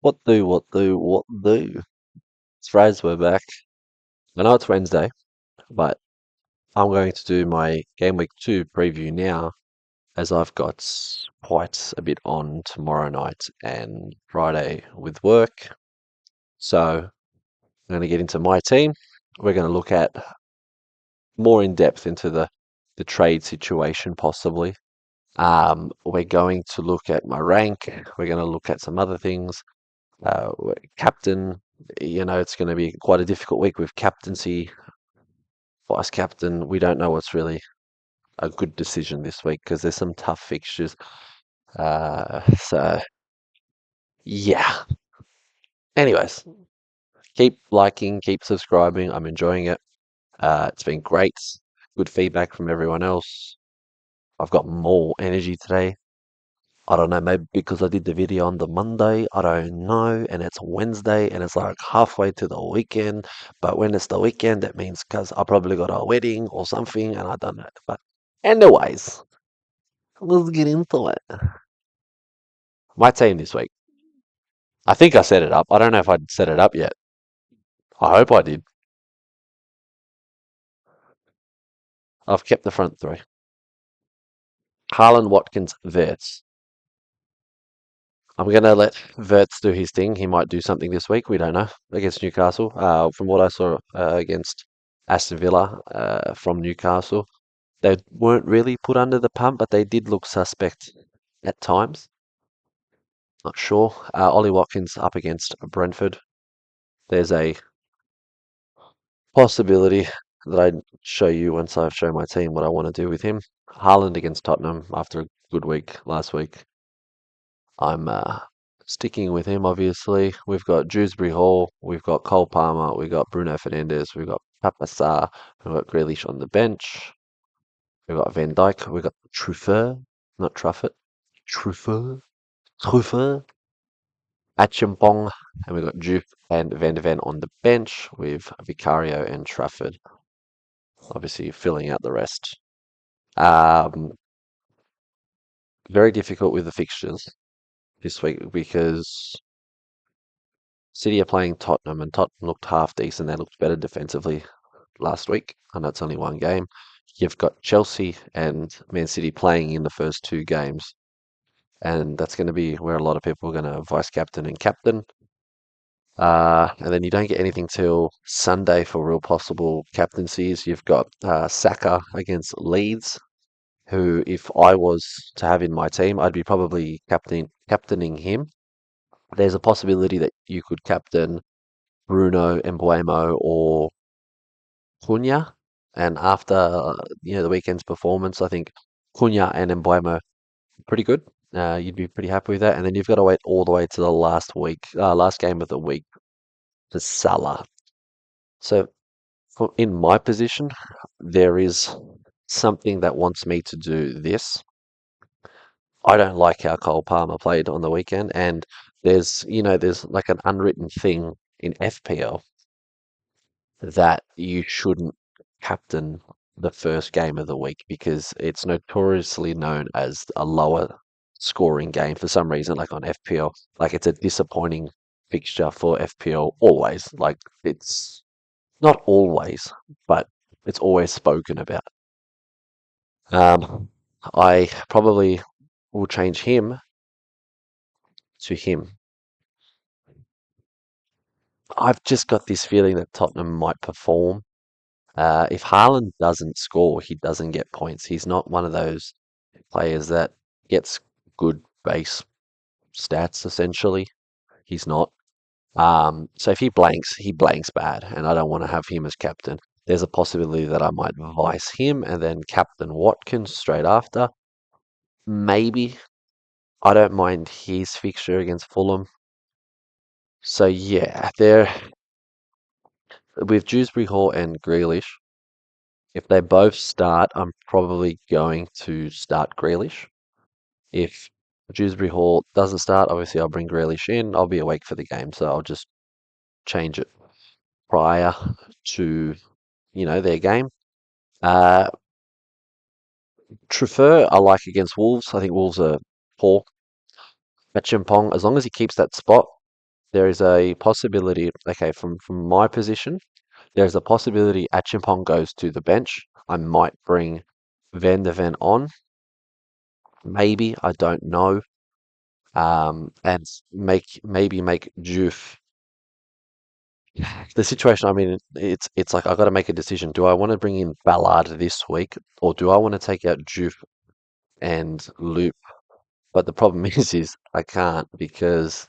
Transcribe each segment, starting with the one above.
What do? It's Fridays, we're back. I know it's Wednesday, but I'm going to do my Game Week 2 preview now, as I've got quite a bit on tomorrow night and Friday with work. So I'm going to get into my team. We're going to look at more in depth into the trade situation, possibly. We're going to look at my rank. We're going to look at some other things. Captain, it's going to be quite a difficult week with captaincy. Vice captain, we don't know what's really a good decision this week because there's some tough fixtures. So yeah. Anyways, keep liking, keep subscribing. I'm enjoying it. It's been great. Good feedback from everyone else. I've got more energy today. I don't know, maybe because I did the video on the Monday, I don't know, and it's Wednesday and it's like halfway to the weekend. But when it's the weekend, that means because I probably got a wedding or something and I don't know. But anyways, let's get into it. My team this week. I think I set it up. I don't know if I'd set it up yet. I hope I did. I've kept the front three. Haaland, Watkins, Verts. I'm going to let Verts do his thing. He might do something this week. We don't know. Against Newcastle. From what I saw against Aston Villa from Newcastle, they weren't really put under the pump, but they did look suspect at times. Not sure. Ollie Watkins up against Brentford. There's a possibility that I show you once I've shown my team what I want to do with him. Haaland against Tottenham after a good week last week. I'm sticking with him, obviously. We've got Dewsbury Hall, we've got Cole Palmer, we've got Bruno Fernandes, we've got Papasar, we've got Grealish on the bench, we've got Van Dijk, we've got Truffert, not Truffet, Truffert, Achimpong, and we've got Juve and Van de Ven on the bench with Vicario and Trafford, obviously filling out the rest. Um, very difficult with the fixtures this week because City are playing Tottenham, and Tottenham looked half decent. They looked better defensively last week. I know it's only one game. You've got Chelsea and Man City playing in the first two games, and that's going to be where a lot of people are going to vice captain and captain. And then you don't get anything till Sunday for real possible captaincies. You've got Saka against Leeds, who, if I was to have in my team, I'd be probably captaining him. There's a possibility that you could captain Bruno, Embuemo, or Cunha. And after the weekend's performance, I think Cunha and Embuemo pretty good. You'd be pretty happy with that. And then you've got to wait all the way to the last game of the week for Salah. So in my position, there is something that wants me to do this. I don't like how Cole Palmer played on the weekend, and there's like an unwritten thing in FPL that you shouldn't captain the first game of the week because it's notoriously known as a lower scoring game for some reason, like on FPL. Like it's a disappointing fixture for FPL always. Like it's not always, but it's always spoken about. Um, I probably will change him to him. I've just got this feeling that Tottenham might perform. If Haaland doesn't score, he doesn't get points. He's not one of those players that gets good base stats, essentially. He's not. So if he blanks bad, and I don't want to have him as captain. There's a possibility that I might vice him and then captain Watkins straight after. Maybe. I don't mind his fixture against Fulham. So yeah, there with Dewsbury Hall and Grealish. If they both start, I'm probably going to start Grealish. If Dewsbury Hall doesn't start, obviously I'll bring Grealish in. I'll be awake for the game, so I'll just change it prior to their game. Uh, Truffert I like against Wolves. I think Wolves are poor. Chimpong, as long as he keeps that spot, there is a possibility. Okay, from my position, there's a possibility Achimpong goes to the bench. I might bring Van de Ven on, maybe I don't know. And maybe make Juve. The situation I'm in, it's like I got to make a decision. Do I want to bring in Ballard this week, or do I want to take out Juve and Loop? But the problem is I can't because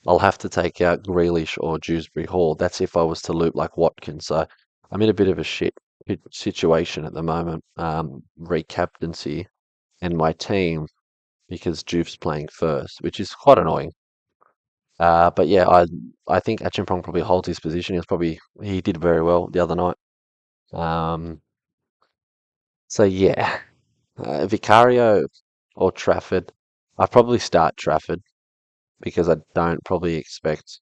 I'll have to take out Grealish or Dewsbury Hall. That's if I was to loop like Watkins. So I'm in a bit of a situation at the moment. Re-captaincy and my team because Juve's playing first, which is quite annoying. But yeah, I think Achimpong probably holds his position. He did very well the other night. Um, so yeah, Vicario or Trafford. I probably start Trafford because I don't probably expect.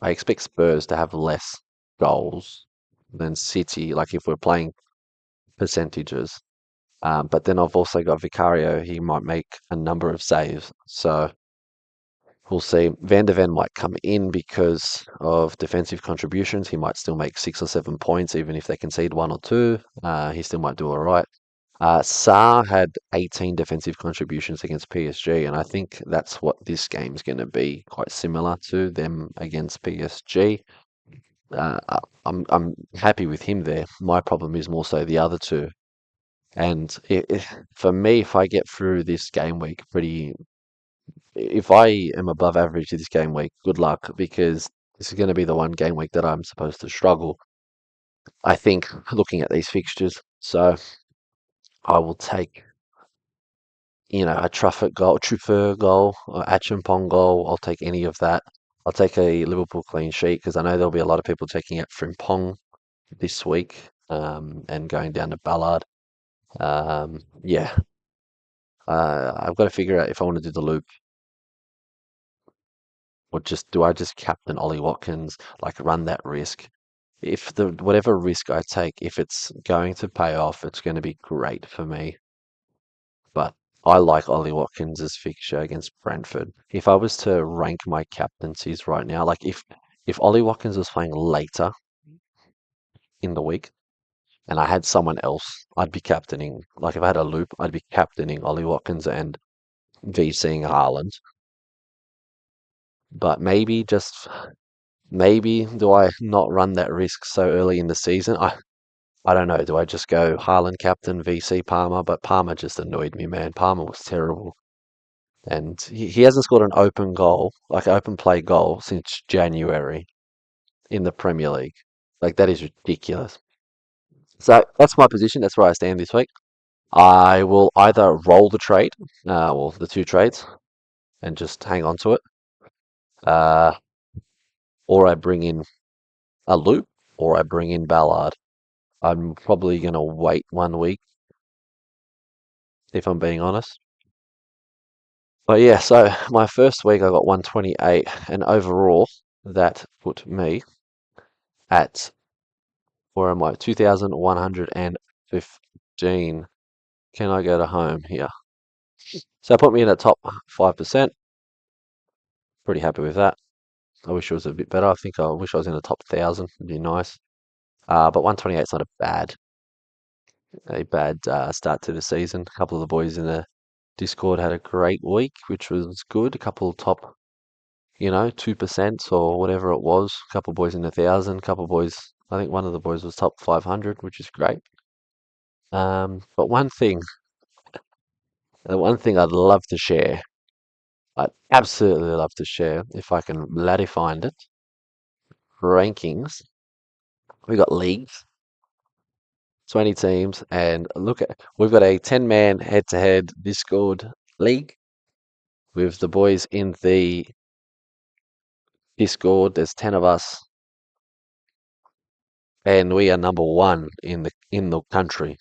I expect Spurs to have less goals than City. Like if we're playing percentages. But then I've also got Vicario. He might make a number of saves. So we'll see. Van de Ven might come in because of defensive contributions. He might still make 6 or 7 points, even if they concede one or two. He still might do all right. Sarr had 18 defensive contributions against PSG, and I think that's what this game's going to be, quite similar to them against PSG. I'm happy with him there. My problem is more so the other two. And for me, if I get through this game week if I am above average this game week, good luck because this is going to be the one game week that I'm supposed to struggle. I think looking at these fixtures, so I will take a Truffer goal, or Achimpong goal. I'll take any of that. I'll take a Liverpool clean sheet because I know there'll be a lot of people taking out Frimpong this week and going down to Ballard. Yeah, I've got to figure out if I want to do the loop or just do I just captain Ollie Watkins, like run that risk. If the whatever risk I take, if it's going to pay off, it's going to be great for me. But I like Ollie Watkins' fixture against Brentford. If I was to rank my captaincies right now, like if Ollie Watkins was playing later in the week and I had someone else, I'd be captaining. Like if I had a loop, I'd be captaining Ollie Watkins and VCing Haaland. But maybe do I not run that risk so early in the season? I don't know. Do I just go Haaland captain VC Palmer? But Palmer just annoyed me, man. Palmer was terrible. And he hasn't scored an open goal, like open play goal, since January in the Premier League. Like that is ridiculous. So that's my position. That's where I stand this week. I will either roll the trade, well, the two trades, and just hang on to it, uh, or I bring in a loop, or I bring in Ballard. I'm probably gonna wait 1 week if I'm being honest. But yeah, so my first week I got 128, and overall that put me at where am I? 2,115. Can I go to home here? So put me in the top 5%. Pretty happy with that. I wish it was a bit better. I wish I was in the top 1,000. It'd be nice. But 128 is not a bad start to the season. A couple of the boys in the Discord had a great week, which was good. A couple top 2% or whatever it was. A couple boys in 1,000, couple boys, I think one of the boys was top 500, which is great. But the one thing I'd absolutely love to share, if I can bloody find it, rankings. We got leagues, 20 teams, and we've got a 10-man head-to-head Discord league with the boys in the Discord. There's 10 of us, and we are number one in the country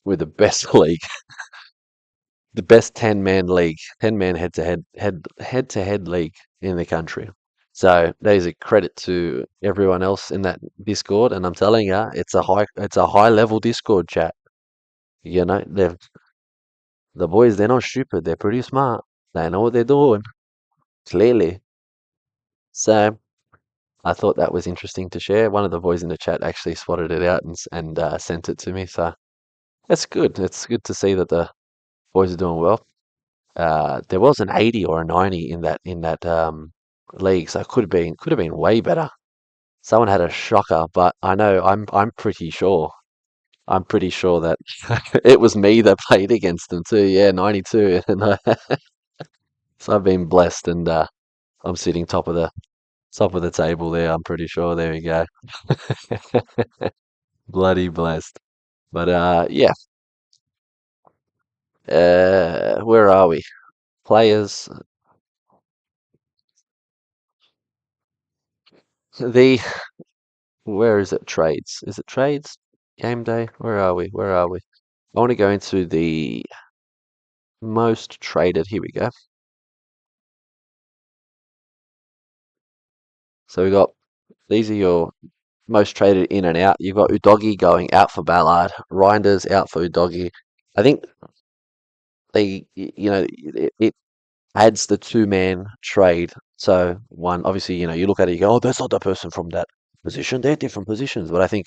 with the best league, the best 10-man league, 10-man head-to-head league in the country. So that is a credit to everyone else in that Discord, and I'm telling you, it's a high level Discord chat. The boys, they're not stupid. They're pretty smart. They know what they're doing. Clearly. So I thought that was interesting to share. One of the boys in the chat actually spotted it out and sent it to me. So that's good. It's good to see that the boys are doing well. There was an 80 or a 90 in that league, so it could have been way better. Someone had a shocker, but I know I'm pretty sure that it was me that played against them too. Yeah, 92, and so I've been blessed, and I'm sitting top of the table there. I'm pretty sure. There we go. Bloody blessed. But yeah. Where are we? Players. The Where is it? Trades. Is it trades? Game day? Where are we? Where are we? I want to go into the most traded. Here we go. So we got these are your most traded in and out. You've got Udogi going out for Ballard, Reinders out for Udogi. I think it adds the two-man trade. So one, obviously, you look at it, you go, oh, that's not the person from that position. They're different positions. But I think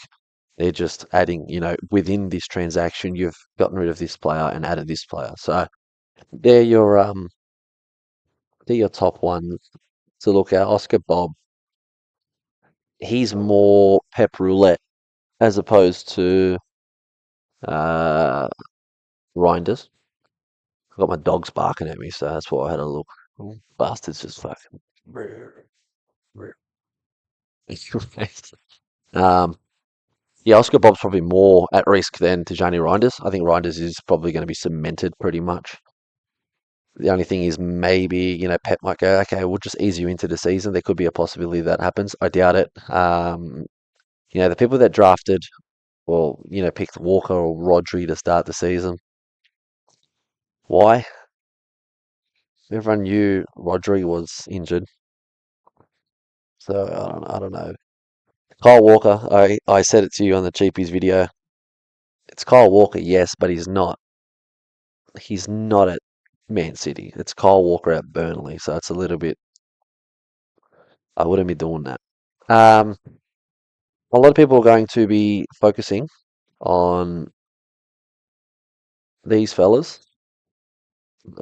they're just adding, within this transaction, you've gotten rid of this player and added this player. So they're your um they're your top ones to look at. Oscar Bob, he's more pep roulette as opposed to uh Reinders. I've got my dogs barking at me, so that's why I had a look. Oh, bastards just fucking. um, yeah, Oscar Bob's probably more at risk than Tijani Reinders. I think Reinders is probably going to be cemented pretty much. The only thing is maybe, Pep might go, okay, we'll just ease you into the season. There could be a possibility that happens. I doubt it. The people that drafted, well, picked Walker or Rodri to start the season. Why? Everyone knew Rodri was injured, so I don't know. Kyle Walker, I said it to you on the Cheapies video. It's Kyle Walker, yes, but he's not. He's not at Man City. It's Kyle Walker at Burnley, so it's a little bit. I wouldn't be doing that. Um, a lot of people are going to be focusing on these fellas.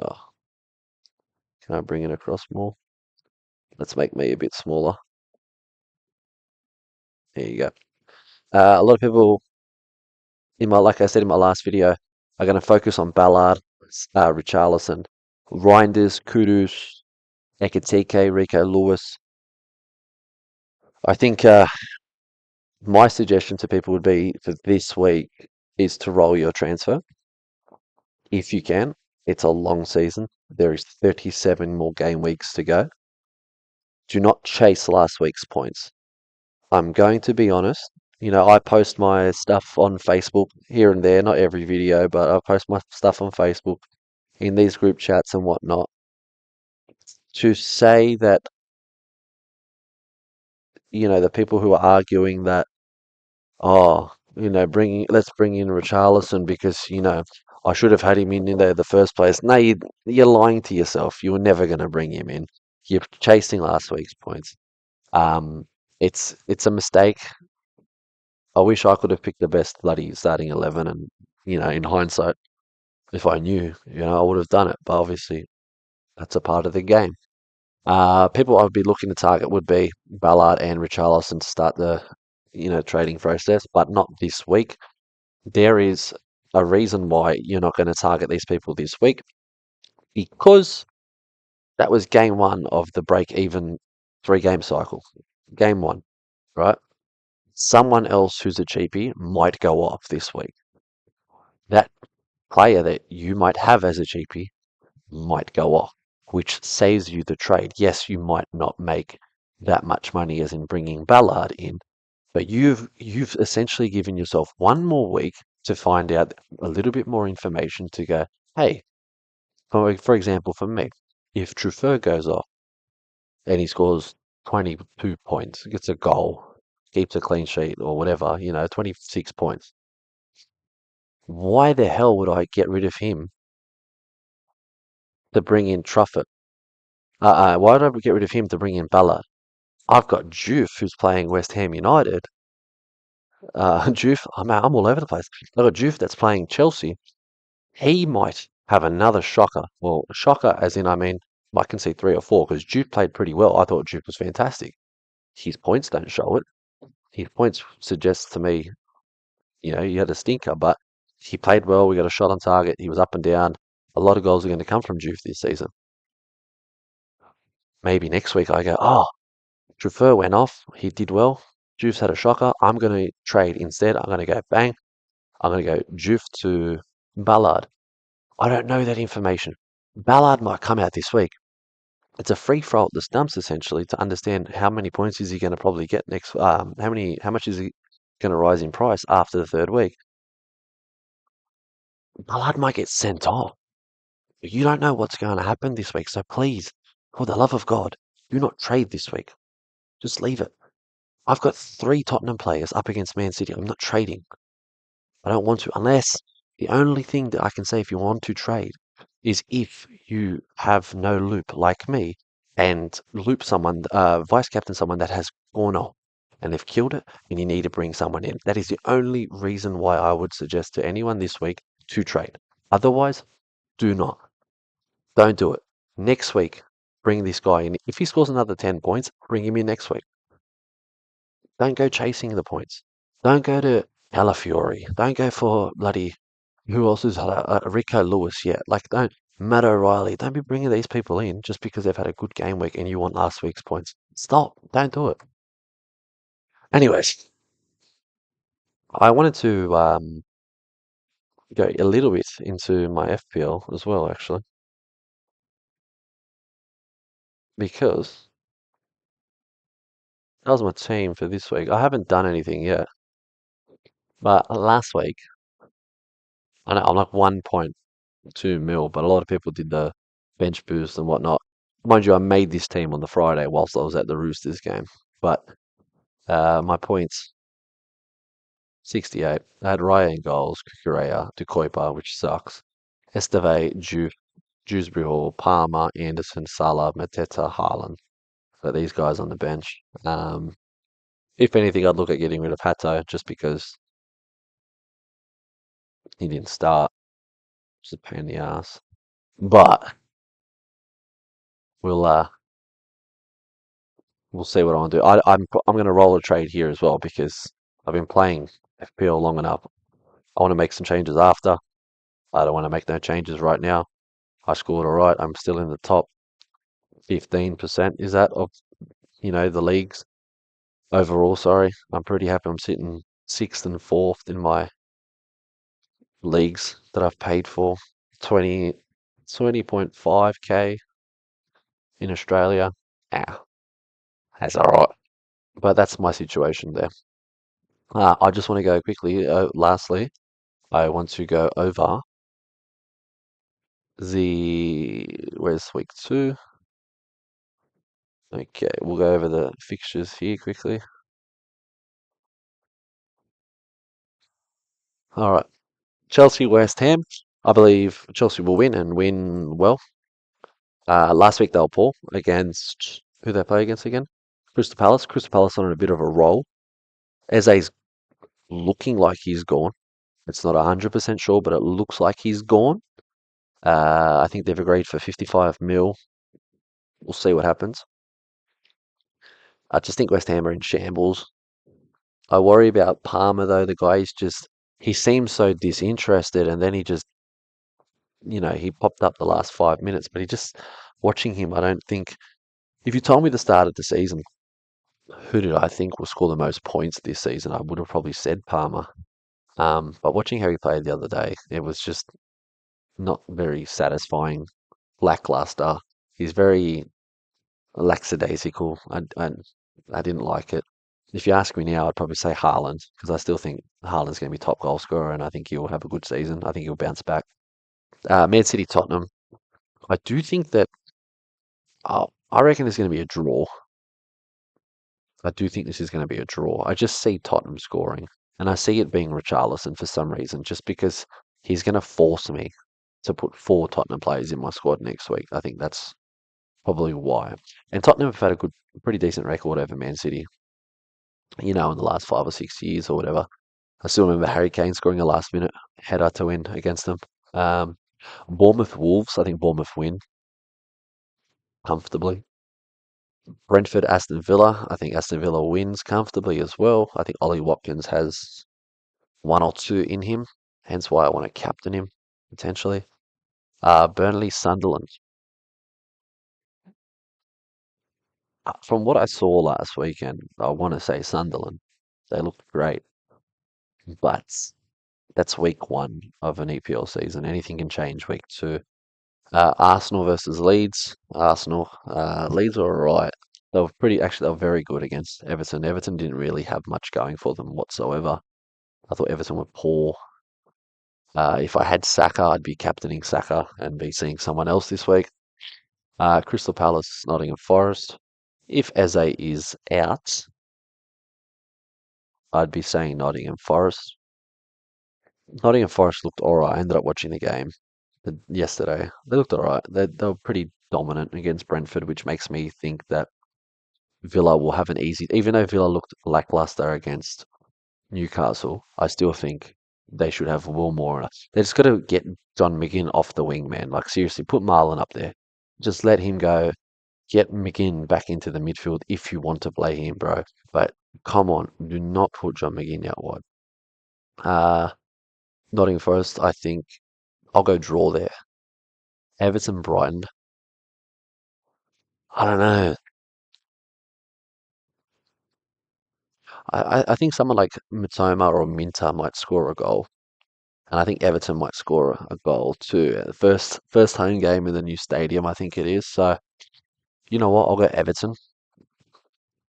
Oh, can I bring it across more? Let's make me a bit smaller. There you go. A lot of people like I said in my last video, are going to focus on Ballard, Richarlison, Reinders, Kudus, Ekitike, Rico Lewis. I think my suggestion to people would be for this week is to roll your transfer if you can. It's a long season. There is 37 more game weeks to go. Do not chase last week's points. I'm going to be honest. I post my stuff on Facebook here and there, not every video, but I post my stuff on Facebook in these group chats and whatnot. To say that, the people who are arguing that, oh, let's bring in Richarlison because, I should have had him in there the first place. No, you're lying to yourself. You were never going to bring him in. You're chasing last week's points. Um, it's a mistake. I wish I could have picked the best bloody starting 11 and, in hindsight, if I knew, I would have done it. But obviously, that's a part of the game. People I would be looking to target would be Ballard and Richarlison to start the, trading process, but not this week. There is a reason why you're not going to target these people this week because that was game one of the break-even three-game cycle. Game one, right? Someone else who's a cheapie might go off this week. That player that you might have as a cheapie might go off, which saves you the trade. Yes, you might not make that much money as in bringing Ballard in, but you've essentially given yourself one more week to find out a little bit more information to go, hey, for example, for me, if Truffert goes off and he scores 22 points, gets a goal, keeps a clean sheet or whatever, 26 points, why the hell would I get rid of him to bring in Truffert? Why would I get rid of him to bring in Ballard? I've got Juve who's playing West Ham United. Juve, I'm all over the place. I've got Juve that's playing Chelsea. He might have another shocker. Well, shocker as in, I mean, I can see three or four because Juve played pretty well. I thought Juve was fantastic. His points don't show it. His points suggests to me, he had a stinker, but he played well. We got a shot on target. He was up and down. A lot of goals are going to come from Juve this season. Maybe next week I go, oh, Truffaut went off. He did well. Juve's had a shocker. I'm going to trade instead. I'm going to go bang. I'm going to go Juve to Ballard. I don't know that information. Ballard might come out this week. It's a free throw at the stumps essentially to understand how many points is he going to probably get next. How much is he going to rise in price after the third week? Ballard might get sent off. You don't know what's going to happen this week, so please, for the love of God, do not trade this week. Just leave it. I've got three Tottenham players up against Man City. I'm not trading. I don't want to, unless the only thing that I can say if you want to trade is if you have no loop like me and loop someone, vice captain someone that has gone off and they've killed it and you need to bring someone in. That is the only reason why I would suggest to anyone this week to trade. Otherwise, do not. Don't do it. Next week, bring this guy in. If he scores another 10 points, bring him in next week. Don't go chasing the points. Don't go to Calafiori. Don't go for bloody who else is Rico Lewis yet? Like, don't Matt O'Reilly. Don't be bringing these people in just because they've had a good game week and you want last week's points. Stop. Don't do it. Anyways, I wanted to go a little bit into my FPL as well, actually, because that was my team for this week. I haven't done anything yet, but last week, I know I'm like 1.2 mil, but a lot of people did the bench boost and whatnot. Mind you, I made this team on the Friday whilst I was at the Roosters game, but my points 68. I had Raya in goals, Kukurea, De Kuyper, which sucks. Esteve, Dewsbury Hall, Palmer, Anderson, Salah, Mateta, Haaland. So these guys on the bench. If anything, I'd look at getting rid of Hato just because he didn't start. It's a pain in the ass. But we'll uh we'll see what I want to do. I'm going to roll a trade here as well because I've been playing FPL long enough. I want to make some changes after. I don't want to make no changes right now. I scored all right. I'm still in the top 15%. Is that of the leagues overall? Sorry, I'm pretty happy. I'm sitting sixth and fourth in my leagues that I've paid for. 20.5k in Australia. Ah, that's all right. But that's my situation there. I just want to go quickly. Lastly, I want to go over where's week 2? Okay, we'll go over the fixtures here quickly. All right, Chelsea, West Ham. I believe Chelsea will win and win well. Last week they were poor against who they play against again? Crystal Palace. Crystal Palace on a bit of a roll. Eze's looking like he's gone. It's not 100% sure, but it looks like he's gone. I think they've agreed for 55 mil. We'll see what happens. I just think West Ham are in shambles. I worry about Palmer though. The guy is he seems so disinterested, and then he just he popped up the last 5 minutes, but watching him, I don't think. If you told me the start of the season, who did I think will score the most points this season, I would have probably said Palmer. But watching how he played the other day, it was just not very satisfying, lackluster. He's very lackadaisical. I didn't like it. If you ask me now, I'd probably say Haaland because I still think Haaland's going to be top goal scorer, and I think he'll have a good season. I think he'll bounce back. Man City, Tottenham. I do think that I reckon it's going to be a draw. I do think this is going to be a draw. I just see Tottenham scoring, and I see it being Richarlison for some reason, just because he's going to force me to put 4 Tottenham players in my squad next week. I think that's probably why. And Tottenham have had a pretty decent record over Man City, in the last 5 or 6 years or whatever. I still remember Harry Kane scoring a last minute header to win against them. Um, Bournemouth Wolves, I think Bournemouth win comfortably. Brentford Aston Villa, I think Aston Villa wins comfortably as well. I think Ollie Watkins has one or two in him, hence why I want to captain him potentially. Burnley Sunderland. From what I saw last weekend, I want to say Sunderland. They looked great, but that's week one of an EPL season. Anything can change week two. Arsenal versus Leeds. Leeds were all right. They were very good against Everton. Everton didn't really have much going for them whatsoever. I thought Everton were poor. If I had Saka, I'd be captaining Saka and be seeing someone else this week. Crystal Palace, Nottingham Forest. If Eze is out, I'd be saying Nottingham Forest. Nottingham Forest looked alright. I ended up watching the game yesterday. They looked alright. They were pretty dominant against Brentford, which makes me think that Villa will have an easy. Even though Villa looked lackluster against Newcastle, I still think they should have Wilmore. They just got to get John McGinn off the wing, man. Like seriously, put Marlon up there. Just let him go. Get McGinn back into the midfield if you want to play him, bro. But come on, do not put John McGinn out wide. Uh, Nottingham Forest, I think I'll go draw there. Everton, Brighton. I don't know. I think someone like Matoma or Minter might score a goal, and I think Everton might score a goal too. First home game in the new stadium, I think it is. So you know what? I'll go Everton.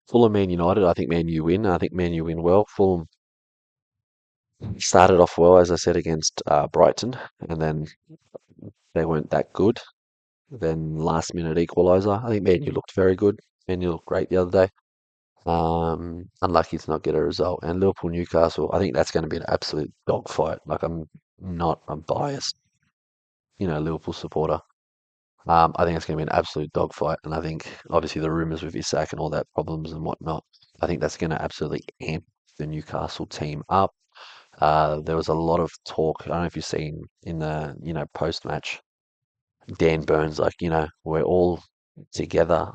Fulham, Man United. I think Man U win. I think Man U win well. Fulham started off well, as I said, against Brighton, and then they weren't that good. Then last minute equaliser. I think Man U looked very good. Man U looked great the other day. Unlucky to not get a result. And Liverpool Newcastle, I think that's going to be an absolute dogfight. Like I'm not a biased, Liverpool supporter. I think it's going to be an absolute dogfight, and I think obviously the rumours with Isak and all that problems and whatnot, I think that's going to absolutely amp the Newcastle team up. There was a lot of talk. I don't know if you've seen in the post match, Dan Burns like we're all together,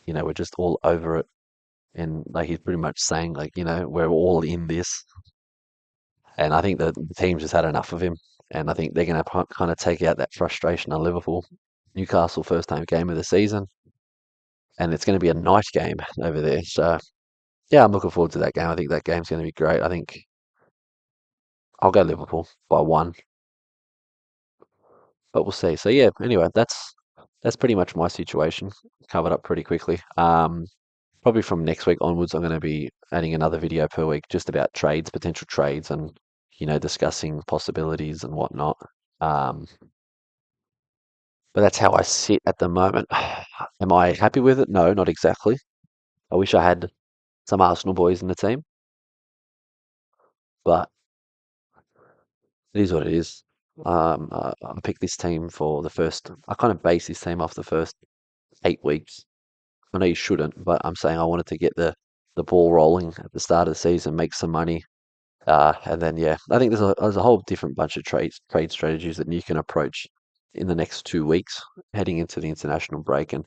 we're just all over it, and like he's pretty much saying like we're all in this, and I think that the team's just had enough of him, and I think they're going to kind of take out that frustration on Liverpool. Newcastle first home game of the season, and it's going to be a night game over there. So yeah, I'm looking forward to that game. I think that game's going to be great. I think I'll go Liverpool by one, but we'll see. So yeah, anyway, that's pretty much my situation covered up pretty quickly. Probably from next week onwards, I'm going to be adding another video per week just about trades, potential trades, and discussing possibilities and whatnot. Um, but that's how I sit at the moment. Am I happy with it? No, not exactly. I wish I had some Arsenal boys in the team, but it is what it is. I picked this team for the first. I kind of base this team off the first 8 weeks. I know you shouldn't, but I'm saying I wanted to get the ball rolling at the start of the season, make some money, and then yeah, I think there's a whole different bunch of trade strategies that you can approach in the next 2 weeks, heading into the international break. And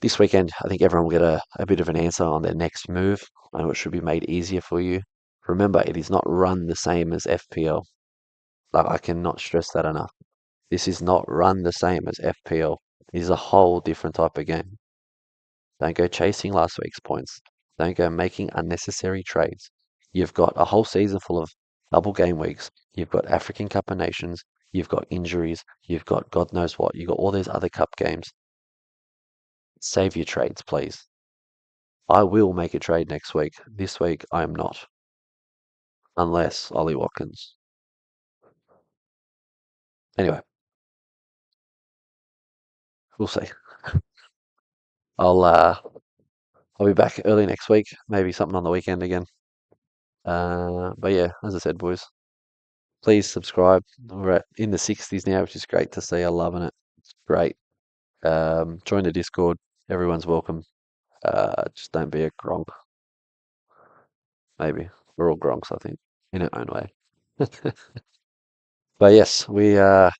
this weekend, I think everyone will get a bit of an answer on their next move and what should be made easier for you. Remember, it is not run the same as FPL. Like I cannot stress that enough. This is not run the same as FPL. It is a whole different type of game. Don't go chasing last week's points. Don't go making unnecessary trades. You've got a whole season full of double game weeks. You've got African Cup of Nations. You've got injuries. You've got God knows what. You've got all these other cup games. Save your trades, please. I will make a trade next week. This week, I am not. Unless Ollie Watkins. Anyway, we'll see. I'll uh I'll be back early next week. Maybe something on the weekend again. But yeah, as I said, boys, please subscribe. We're in the 60s now, which is great to see. I'm loving it. It's great. Join the Discord. Everyone's welcome. Just don't be a gronk. Maybe we're all gronks, I think, in our own way. But yes, I'm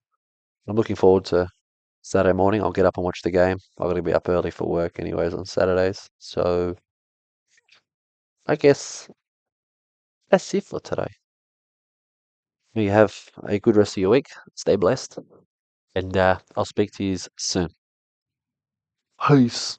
looking forward to Saturday morning. I'll get up and watch the game. I've got to be up early for work, anyways, on Saturdays. So I guess that's it for today. You have a good rest of your week. Stay blessed, and I'll speak to you soon. Peace.